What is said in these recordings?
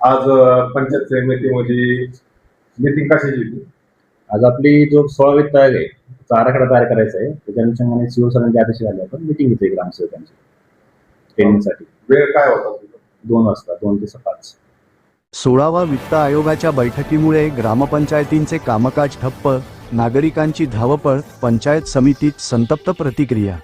आज पंचायत समितीमध्ये मीटिंग कशाची होती? आज आपली जो 16 वित्त आयोग आहे त्याचा आराखडा तयार करायचा आहे. त्याच्या अनुषंगाने शिवसैनिकांचे आदेश आले आपण मीटिंग घेतली ग्रामसेवकांची ट्रेनिंगसाठी. वेळ काय होता तुझा? 2 वाजता 2 ते 5. 16वा वित्त आयोगाच्या बैठकीमुळे ग्रामपंचायतींचे कामकाज ठप्प, नागरिकांची धावपळ, पंचायत समितीत संतप्त प्रतिक्रिया.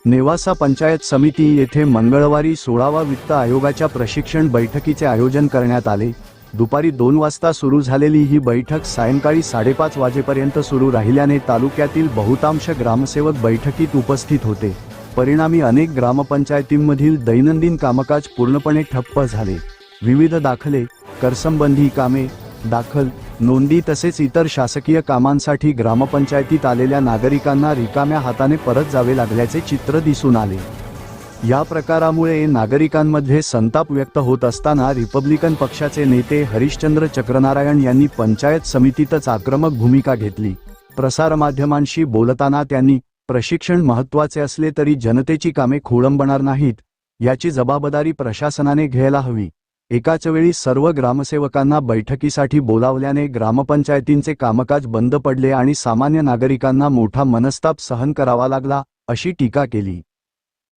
नेवासा पंचायत समिती येथे मंगळवारी 16वा वित्त आयोगाच्या प्रशिक्षण बैठकीचे आयोजन करण्यात आले. दुपारी 2 वाजता सुरू झालेली ही बैठक सायंकाळी 5:30 वाजेपर्यंत सुरू राहिल्याने तालुक्यातील बहुतांश ग्रामसेवक बैठकीत उपस्थित होते. परिणामी अनेक ग्रामपंचायतींमधील दैनंदिन कामकाज पूर्णपणे ठप्प झाले. विविध दाखले, करसंबंधी कामे, दाखल, नोंदी तसेच इतर शासकीय कामांसाठी ग्रामपंचायतीत आलेल्या नागरिकांना रिकाम्या हाताने परत जावे लागल्याचे चित्र दिसून आले. या प्रकारामुळे नागरिकांमध्ये संताप व्यक्त होत असताना रिपब्लिकन पक्षाचे नेते हरिश्चंद्र चक्रनारायण यांनी पंचायत समितीतच आक्रमक भूमिका घेतली. प्रसारमाध्यमांशी बोलताना त्यांनी प्रशिक्षण महत्त्वाचे असले तरी जनतेची कामे खोळंबणार नाहीत, याची जबाबदारी प्रशासनाने घ्यायला हवी. एकाच वेळी सर्व ग्रामसेवकांना बैठकीसाठी बोलावल्याने ग्रामपंचायतींचे कामकाज बंद पडले आणि सामान्य नागरिकांना मोठा मनस्ताप सहन करावा लागला, अशी टीका केली.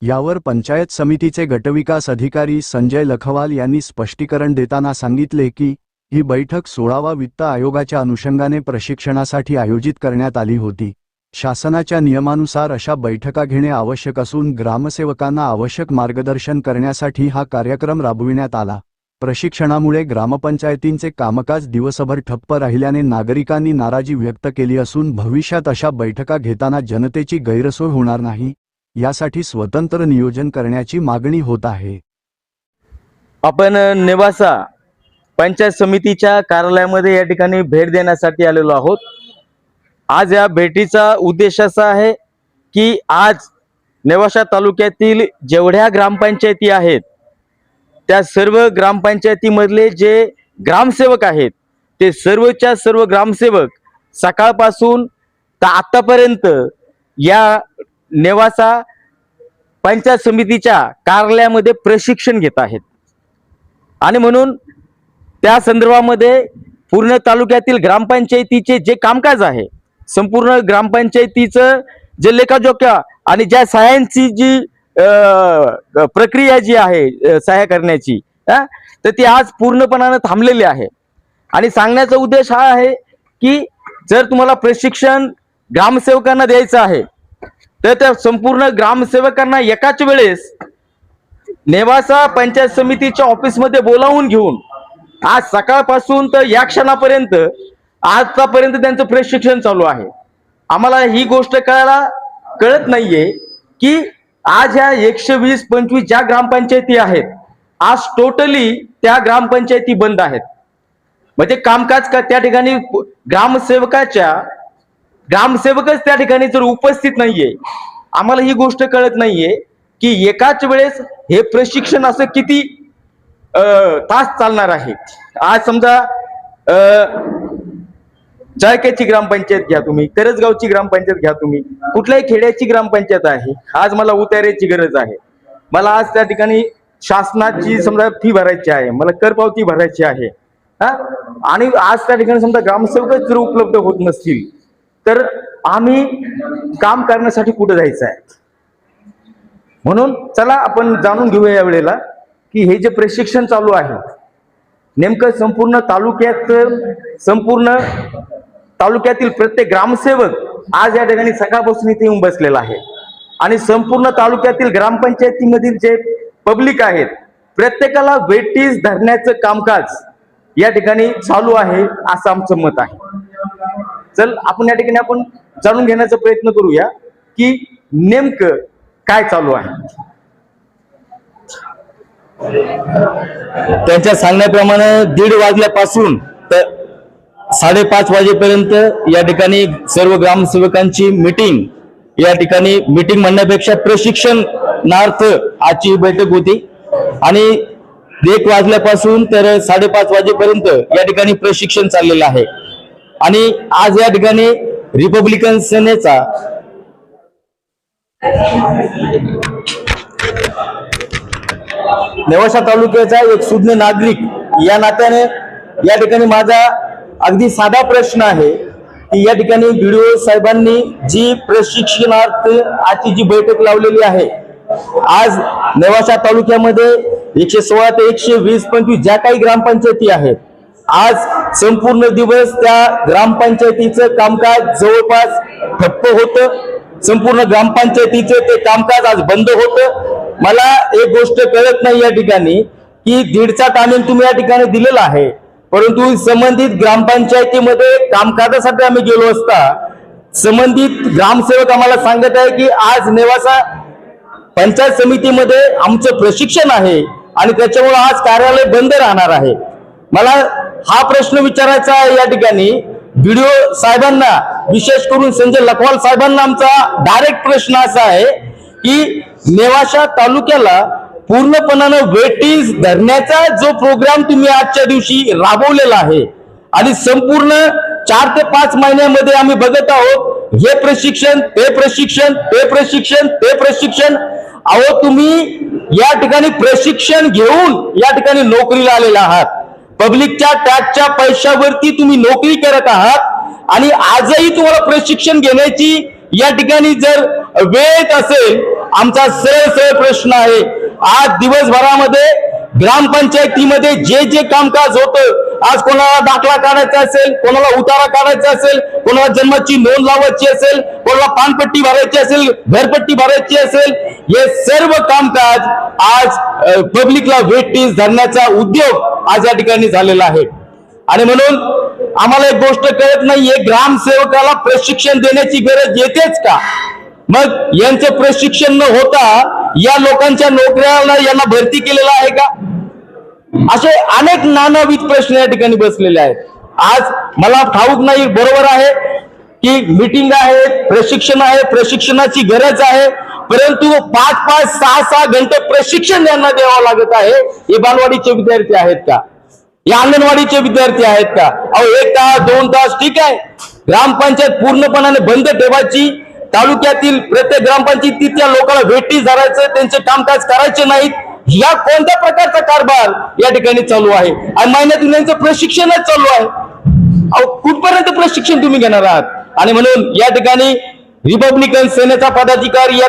यावर पंचायत समितीचे गटविकास अधिकारी संजय लखवाल यांनी स्पष्टीकरण देताना सांगितले की ही बैठक 16वा वित्त आयोगाच्या अनुषंगाने प्रशिक्षणासाठी आयोजित करण्यात आली होती. शासनाच्या नियमानुसार अशा बैठका घेणे आवश्यक असून ग्रामसेवकांना आवश्यक मार्गदर्शन करण्यासाठी हा कार्यक्रम राबविण्यात आला. प्रशिक्षणामुळे ग्रामपंचायतींचे कामकाज दिवसभर ठप्प राहिल्याने नागरिकांनी नाराजी व्यक्त केली असून भविष्यात अशा बैठका घेताना जनतेची गैरसोय होणार नाही, यासाठी स्वतंत्र नियोजन करण्याची मागणी होत आहे. आपण नेवासा पंचायत समितीच्या कार्यालयामध्ये या ठिकाणी भेट देण्यासाठी आलेलो आहोत. आज या भेटीचा उद्देश असा आहे की आज नेवासा तालुक्यातील जेवढ्या ग्रामपंचायती आहेत त्या सर्व ग्रामपंचायतीमधले जे ग्रामसेवक आहेत ते सर्वच्या सर्व ग्रामसेवक सकाळपासून तर आतापर्यंत या नेवासा पंचायत समितीच्या कार्यालयामध्ये प्रशिक्षण घेत आहेत. आणि म्हणून त्या संदर्भामध्ये पूर्ण तालुक्यातील ग्रामपंचायतीचे जे कामकाज आहे, संपूर्ण ग्रामपंचायतीचं जे लेखाजोखा आणि ज्या सहाय्यांची जी प्रक्रिया जी आहे सहाय्य करण्याची, तर ती आज पूर्णपणाने थांबलेली आहे. आणि सांगण्याचा उद्देश हा आहे की जर तुम्हाला प्रशिक्षण ग्रामसेवकांना द्यायचं आहे तर त्या संपूर्ण ग्रामसेवकांना एकाच वेळेस नेवासा पंचायत समितीच्या ऑफिसमध्ये बोलावून घेऊन आज सकाळपासून तर या क्षणापर्यंत आजपर्यंत त्यांचं प्रशिक्षण चालू आहे. आम्हाला ही गोष्ट कळत नाहीये की आज ह्या 120-125 ज्या ग्रामपंचायती आहेत आज टोटली त्या ग्रामपंचायती बंद आहेत. म्हणजे कामकाज का त्या ठिकाणी ग्रामसेवकच त्या ठिकाणी जर उपस्थित नाहीये, आम्हाला ही गोष्ट कळत नाहीये की एकाच वेळेस हे प्रशिक्षण असं किती तास चालणार आहे. आज समजा जायकाची ग्रामपंचायत घ्या तुम्ही, करजगावची ग्रामपंचायत घ्या तुम्ही, कुठल्याही खेड्याची ग्रामपंचायत आहे, आज मला उतार्याची गरज आहे, मला आज त्या ठिकाणी शासनाची समजा फी भरायची आहे, मला करपावती भरायची आहे, आणि आज त्या ठिकाणी समजा ग्रामसेवकच जर उपलब्ध होत नसतील तर आम्ही काम करण्यासाठी कुठे जायचं आहे. म्हणून चला आपण जाणून घेऊया या वेळेला की हे जे प्रशिक्षण चालू आहे नेमकं संपूर्ण तालुक्यातील प्रत्येक ग्रामसेवक आज या ठिकाणी सकाळपासून इथे येऊन बसलेला आहे. आणि संपूर्ण तालुक्यातील ग्रामपंचायतीमधील जे पब्लिक आहेत प्रत्येकाला वेटीस धरण्याचं कामकाज या ठिकाणी चालू आहे असं आमचं मत आहे. चल आपण या ठिकाणी आपण जाणून घेण्याचा प्रयत्न करूया की नेमकं काय चालू आहे. त्यांच्या सांगण्याप्रमाणे 1:30 वाजल्यापासून तर 5:30 वाजेपर्यंत या ठिकाणी सर्व ग्रामसेवकांची मीटिंग, या ठिकाणी मीटिंग म्हणण्यापेक्षा प्रशिक्षणार्थ आजची बैठक होती. आणि 1 वाजल्यापासून तर 5:30 वाजेपर्यंत या ठिकाणी प्रशिक्षण चाललेलं आहे. आणि आज या ठिकाणी रिपब्लिकन सेनेचा नेवासा तालुक्याचा एक सुज्ञ नागरिक या नात्याने या ठिकाणी माझा अगदी साधा प्रश्न आहे की या ठिकाणी BDO साहेबांनी जी प्रशिक्षणार्थ आजची जी बैठक लावलेली आहे, आज नेवासा तालुक्यामध्ये 116 ते 120-125 ज्या काही ग्रामपंचायती आहेत, आज संपूर्ण दिवस त्या ग्रामपंचायतीचं कामकाज जवळपास ठप्प होतं. संपूर्ण ग्रामपंचायतीचं ते कामकाज आज बंद होतं. मला एक गोष्ट कळत नाही या ठिकाणी की 1.5चा टायमिंग तुम्ही या ठिकाणी दिलेला आहे, परंतु संबंधित ग्रामपंचायतीमध्ये कामकाजासाठी आम्ही गेलो असता संबंधित ग्रामसेवक आम्हाला सांगत आहे की आज नेवासा पंचायत समितीमध्ये आमचं प्रशिक्षण आहे आणि त्याच्यामुळे आज कार्यालय बंद राहणार आहे. मला हा प्रश्न विचारायचा आहे या ठिकाणी BDO साहेबांना, विशेष करून संजय लखवाल साहेबांना आमचा डायरेक्ट प्रश्न असा आहे की नेवासा तालुक्याला पूर्णपणानं वेटीज धरण्याचा जो प्रोग्राम तुम्ही आजच्या दिवशी राबवलेला आहे आणि संपूर्ण 4 ते 5 महिन्यामध्ये आम्ही बघत आहोत हे प्रशिक्षण, ते प्रशिक्षण, ते प्रशिक्षण, ते प्रशिक्षण. अहो, तुम्ही या ठिकाणी प्रशिक्षण घेऊन या ठिकाणी नोकरीला आलेला आहात. पब्लिकच्या टॅक्सच्या पैशावरती तुम्ही नोकरी करत आहात आणि आजही तुम्हाला प्रशिक्षण घेण्याची या ठिकाणी जर वेळ असेल, आमचा सरळ प्रश्न आहे, आज दिवसभरामध्ये ग्रामपंचायतीमध्ये जे जे कामकाज होतं, आज कोणाला दाखला काढायचा असेल, कोणाला उतारा काढायचा असेल, कोणाला जन्माची नोंद लावायची असेल, कोणाला पानपट्टी भरायची असेल, घरपट्टी भरायची असेल, हे सर्व कामकाज आज पब्लिकला वेटीज धरण्याचा उद्योग आज या ठिकाणी झालेला आहे. आणि म्हणून आम्हाला एक गोष्ट कळत नाहीये, ग्रामसेवकाला प्रशिक्षण देण्याची गरज येतेच का? मग यांचे प्रशिक्षण न होता या लोकांच्या नोकऱ्याला यांना भरती केलेला आहे का? असे अनेक नानाविध प्रश्न या ठिकाणी बसलेले आहेत. आज मला ठाऊक नाही, बरोबर आहे की मीटिंग आहे, प्रशिक्षण आहे, प्रशिक्षणाची गरज आहे, परंतु 5-5, 6-6 घंटे प्रशिक्षण यांना द्यावं लागत आहे. हे बालवाडीचे विद्यार्थी आहेत का? या अंगणवाडीचे विद्यार्थी आहेत का? अहो, 1 तास 2 तास ठीक आहे, ग्रामपंचायत पूर्णपणाने बंद ठेवायची, तालुक्यातील प्रत्येक ग्रामपंचायतीत त्या लोकांना वेटीज धरायचं, त्यांचे कामकाज करायचे नाहीत, या कोणत्या प्रकारचा कारभार या ठिकाणी चालू आहे? आणि महिन्यातून यांचं प्रशिक्षणच चालू आहे. अहो, कुठपर्यंत प्रशिक्षण तुम्ही घेणार आहात? आणि म्हणून या ठिकाणी रिपब्लिकन सेनेचा पदाधिकारी या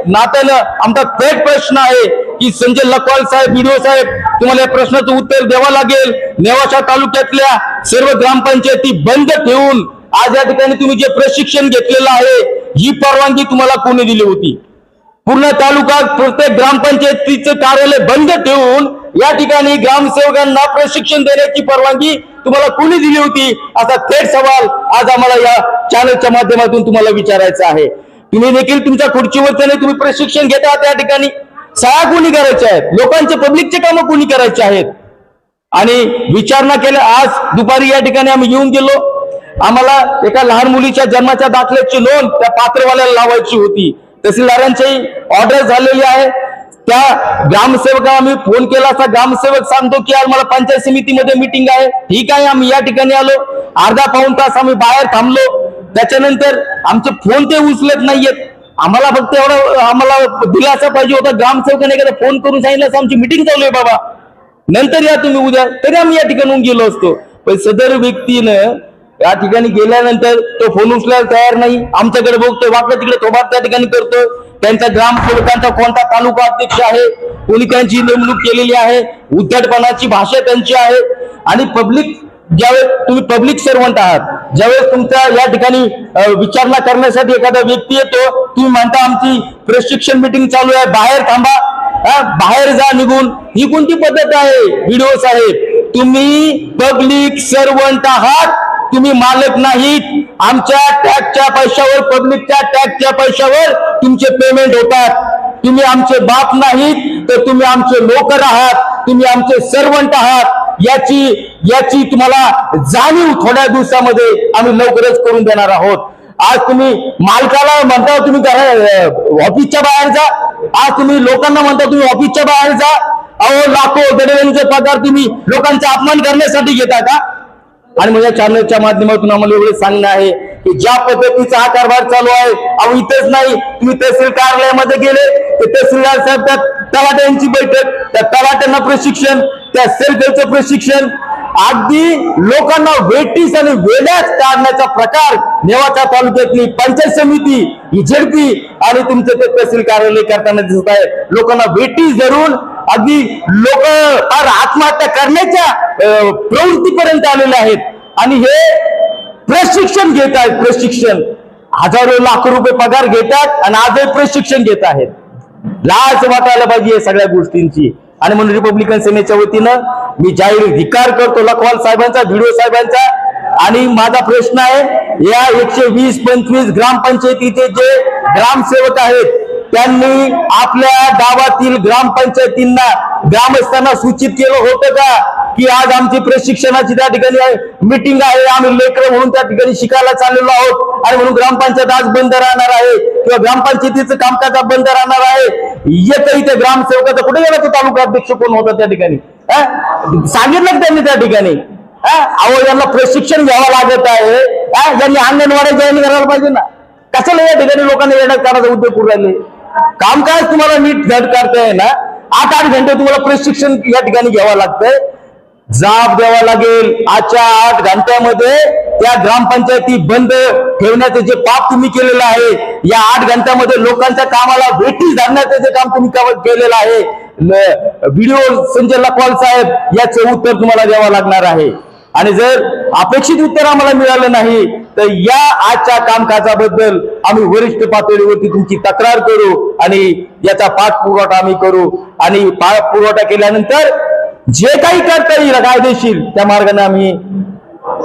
नात्यानं आमचा थेट प्रश्न आहे की संजय लखवाल साहेब, BDO साहेब, तुम्हाला या प्रश्नाचं उत्तर द्यावं लागेल. नेवासा तालुक्यातल्या सर्व ग्रामपंचायती बंद ठेवून आज या ठिकाणी तुम्ही जे प्रशिक्षण घेतलेलं आहे, ही परवानगी तुम्हाला कोणी दिली होती? पूर्ण तालुका प्रत्येक ग्रामपंचायतीचं कार्यालय बंद ठेवून या ठिकाणी ग्रामसेवकांना प्रशिक्षण देण्याची परवानगी तुम्हाला कोणी दिली होती? असा थेट सवाल आज आम्हाला या चॅनलच्या माध्यमातून तुम्हाला विचारायचा आहे. तुम्ही देखील तुमच्या खुर्चीवरती नाही, तुम्ही प्रशिक्षण घेत आहात. या ठिकाणी शाळा कोणी करायच्या आहेत? लोकांचे पब्लिकचे कामं कोणी करायचे आहेत? आणि विचारणा केल्या. आज दुपारी या ठिकाणी आम्ही येऊन गेलो, आम्हाला एका लहान मुलीच्या जन्माच्या दाखल्याची नोंद त्या पात्रवाल्याला लावायची होती. तहसीलदारांची ऑर्डर झालेली आहे. त्या ग्रामसेवकाला आम्ही फोन केला असता, ग्रामसेवक सांगतो की आज मला पंचायत समितीमध्ये मीटिंग आहे. ठीक आहे, आम्ही या ठिकाणी आलो, अर्धा-पाऊण तास आम्ही बाहेर थांबलो. त्याच्यानंतर आमचे फोन ते उचलत नाहीयेत. आम्हाला फक्त एवढा आम्हाला दिलासा पाहिजे होता, ग्रामसेवकाने एखादा फोन करून सांगितलं असं आमची मीटिंग चालू आहे बाबा, नंतर या तुम्ही उद्या, तरी आम्ही या ठिकाणी गेलो असतो. पण सदर व्यक्तीनं या ठिकाणी गेल्यानंतर तो फोन उचलायला तयार नाही, आमच्याकडे बघतोय, वाकडं तिकडे थोबाड त्या ठिकाणी करतोय. त्यांचा ग्रामसेवकांचा कोणता तालुका अध्यक्ष आहे, कोणी त्यांची नेमणूक केलेली आहे, उद्धटपणाची भाषा त्यांची आहे. आणि पब्लिक, ज्यावेळेस तुम्ही पब्लिक सर्वंट आहात, ज्यावेळेस तुमच्या या ठिकाणी विचारणा करण्यासाठी एखादा व्यक्ती येतो, तुम्ही म्हणता आमची प्रशिक्षण मीटिंग चालू आहे, बाहेर थांबा, बाहेर जा निघून. ही कोणती पद्धत आहे BDO साहेब? तुम्ही पब्लिक सर्वंट आहात, तुम्ही मालक नाहीत. आमच्या टॅक्सच्या पैशावर, पब्लिकच्या टॅक्सच्या पैशावर तुमचे पेमेंट होतात. तुम्ही आमचे बाप नाहीत, तर तुम्ही आमचे नोकर आहात, तुम्ही आमचे सर्वंट आहात. याची तुम्हाला जाणीव थोड्या दिवसामध्ये आम्ही लवकरच करून देणार आहोत. आज तुम्ही मालकाला म्हणता तुम्ही ऑफिसच्या बाहेर जा, आज तुम्ही लोकांना म्हणता तुम्ही ऑफिसच्या बाहेर जा. अहो, लाखो दरवेळेचे पगार तुम्ही लोकांचा अपमान करण्यासाठी घेता का? आणि मग या चॅनलच्या माध्यमातून आम्हाला एवढं सांगणं आहे की ज्या पद्धतीचा हा कारभार चालू आहे, अहो इथेच नाही, तुम्ही तहसील कार्यालयामध्ये गेले, ते तहसीलदार साहेब, त्या तलाट्यांची बैठक, त्या तलाट्यांना प्रशिक्षण, त्या सेल्फ हेल्पचं प्रशिक्षण, अगदी लोकांना वेटीस आणि वेड्यात काढण्याचा प्रकार नेवासा तालुक्यातली पंचायत समिती, झेडपी आणि तुमचं ते तहसील कार्यालय करताना दिसत आहे. लोकांना वेटीस धरून अगदी लोक फार आत्महत्या करण्याच्या प्रवृत्तीपर्यंत आलेले आहेत आणि हे प्रशिक्षण घेत आहेत. प्रशिक्षण हजारो लाखो रुपये पगार घेतात आणि आजही प्रशिक्षण घेत आहेत. लाज वाटायला पाहिजे या सगळ्या गोष्टींची. आणि म्हणून रिपब्लिकन सेनेच्या वतीनं मी जाहीर धिक्कार करतो लखवाल साहेबांचा, भिडो साहेबांचा. आणि माझा प्रश्न आहे, या 120-125 ग्रामपंचायतीचे जे ग्रामसेवक आहेत त्यांनी आपल्या गावातील ग्रामपंचायतींना, ग्रामस्थांना सूचित केलं होतं का की आज आमची प्रशिक्षणाची त्या ठिकाणी मीटिंग आहे, आम्ही लेकरं म्हणून त्या ठिकाणी शिकायला चाललेलो आहोत आणि म्हणून ग्रामपंचायत आज बंद राहणार आहे किंवा ग्रामपंचायतीचं कामकाज बंद राहणार आहे. येतही त्या ग्रामसेवकाचा कुठे गेला तो तालुका अध्यक्ष कोण होता त्या ठिकाणी, सांगितलं त्यांनी त्या ठिकाणी. अहो यांना प्रशिक्षण घ्यावं लागत आहे. ज्यांनी अंगणवाडी जॉईन करायला पाहिजे ना. कशाला या ठिकाणी लोकांना येण्यात करायचा उद्योग करू राहिले. कामकाज तुम्हाला नीट धड करताय ना, 8-8 घंटे तुम्हाला प्रशिक्षण या ठिकाणी घ्यावं लागतंय. जाब द्यावा लागेल. आजच्या 8 घंट्यामध्ये त्या ग्रामपंचायती बंद ठेवण्याचे जे पाप तुम्ही केलेलं आहे, या 8 घंट्यामध्ये लोकांच्या कामाला वेठीस धरण्याचं जे काम तुम्ही केलेलं आहे, व्हिडिओ संजय लखवाल साहेब याचं उत्तर तुम्हाला द्यावं लागणार आहे. आणि जर अपेक्षित उत्तर आम्हाला मिळालं नाही तर या आजच्या कामकाजाबद्दल आम्ही वरिष्ठ पातळीवरती तुमची तक्रार करू आणि याचा पाठपुरावा आम्ही करू. आणि पाठपुरावा केल्यानंतर जे काही करता येईल कायदेशीर त्या मार्गाने आम्ही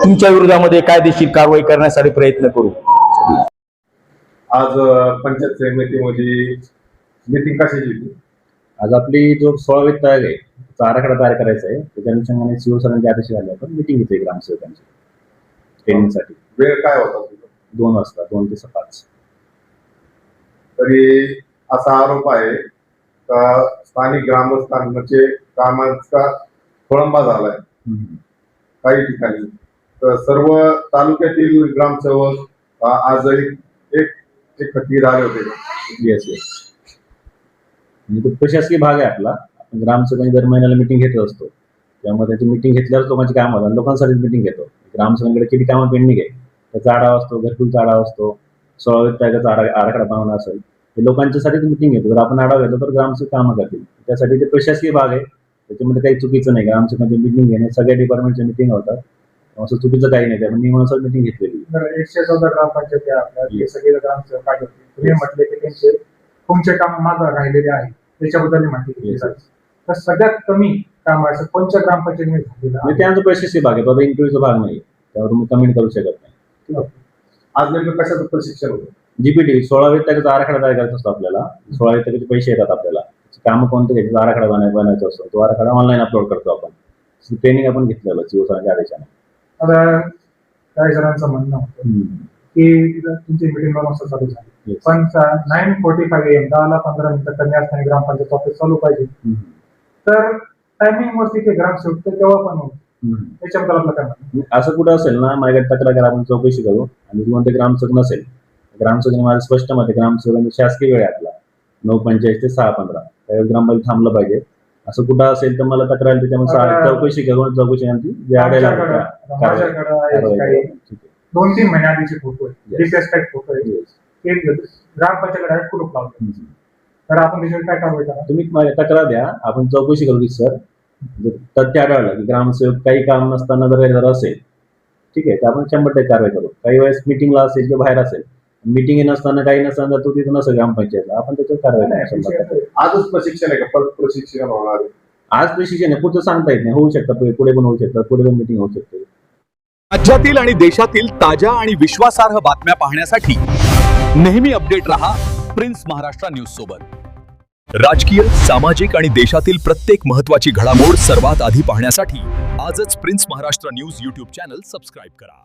तुमच्या विरोधामध्ये कायदेशीर कारवाई करण्यासाठी प्रयत्न करू. आज पंचायत समितीमध्ये मीटिंग कशाची होती? आज आपली जो 16 वित्त आहे त्याचा आराखडा तयार करायचा आहे. त्याच्या अनुषंगाने सीओ सरांचे आदेश आले, आपण मीटिंग घेतली ग्रामसेवकांची ट्रेनिंगसाठी. वेळ काय होता तुझा? 2 वाजता, 2 ते 5. तरी असा आरोप आहे का स्थानिक ग्रामस्थांचे कामांचा खोळंबा झालाय काही ठिकाणी. तर सर्व तालुक्यातील ग्रामसेवक आजही एक खतीर आले होते. येस येस, म्हणजे तो प्रशासकीय भाग आहे आपला. आपण ग्रामसेवकांनी दर महिन्याला मिटिंग घेत असतो. त्यामुळे त्याची मिटिंग घेतल्यावर लोकांची कामं होतात. लोकांसाठीच मिटिंग घेतो. ग्रामसेवकांकडे किती कामं पेंडिंग आहे त्याचा आढावा असतो, घरकुलचा आढावा असतो, 16 वित्ताचा आराखडा बनवणं असेल, हे लोकांच्यासाठीच मिटिंग घेतो. जर आपण आढावा घेतो तर ग्रामसेवक कामं करतील. त्यासाठी ते प्रशासकीय भाग आहे, त्याच्यामध्ये काही चुकीचं नाही. ग्रामसेवकांची मिटिंग घेणे, सगळ्या डिपार्टमेंटच्या मिटिंग होतात, असं चुकीचं काही नाही. त्यामुळे नियमानुसार मिटिंग घेतलेली. 114 ग्रामपंचायती आपल्या सगळे ग्रामसेवक आहेत. तुम्ही म्हटले की त्यांचे तुमचे काम मागे राहिलेले आहे त्याच्याबद्दल माहिती. तर सगळ्यात कमी काम आहे कोणत्या ग्रामपंचायतीने झालेलं? त्यांचा प्रशासकीय भाग आहे, तो इंटरव्ह्यूचा भाग नाही, त्यावर तुम्ही कमेंट करू शकत नाही. आज नेमकं कशाचं प्रशिक्षण होतं? जीपीटी 16 वित्ताचा आराखडा तयार करायचा असतो आपल्याला. 16 वित्ताचे पैसे येतात आपल्याला, काम कोणतं घ्यायचं आराखडा बनायचा असतो. तो आराखडा ऑनलाईन अपलोड करतो आपण. ट्रेनिंग आपण घेतलेलं सीओ सरांच्या आदेशाने. आता काही जणांचं म्हणणं होतं की तुमची मिटिंग 9 वाजता चालू झाली, पण 9:45 AM 10-15 मिनिटं कमी असताना ग्रामपंचायत ऑफिस चालू पाहिजे. तर टायमिंग वरती ते ग्रामसेवक तेव्हा पण होत. त्याच्याबद्दल आपलं काय म्हणणं? असं कुठं असेल ना, माझ्याकडे तक्रार करा, आपण चौकशी करू. आणि कोणते ग्रामसेवक नसेल, ग्रामसेवकाने माझं स्पष्ट मत आहे, ग्रामसेवकांनी शासकीय वेळ आहे आपला 9:45 ते 6:15 त्यावेळेस ग्रामपंचायत थांबलं पाहिजे. असं कुठं असेल तर मला तक्रार, त्याच्यामुळे चौकशी करून चौकशी जे आढळेल 2-3 महिन्याआधीचे फोटो आहे, जीपीएस टॅग फोटो आहे, ते ग्रामपंचायत डायरेक्ट कुठं लावतो. तर आपण त्याच्यावर काय कारवाई करा? तुम्ही तक्रार द्या, आपण चौकशी करू. सर तथ्य आढळलं की ग्रामसेवक काही काम नसताना जर असेल, ठीक आहे, तर आपण 100% कारवाई करू. काही वेळेस मिटिंगला असेल किंवा बाहेर असेल, मिटिंग नसताना काही नसताना तो तिथं नसेल ग्रामपंचायतला, आपण त्याच्यावर कारवाई करू. आजच प्रशिक्षण आहे का? परत प्रशिक्षण होणार आहे? आज प्रशिक्षण आहे, पुढचं सांगता येत नाही. होऊ शकतं, पुढे पण होऊ शकतं, पुढे पण मिटिंग होऊ शकते. राज्यातील आणि देशातील ताज्या आणि विश्वासार्ह बातम्या पाहण्यासाठी नेहमी अपडेट रहा प्रिन्स महाराष्ट्र न्यूज सोबत. राजकीय, सामाजिक आणि देशातील प्रत्येक महत्त्वाची घडामोड सर्वात आधी पाहण्यासाठी आजच prince Maharashtra news YouTube channel subscribe करा.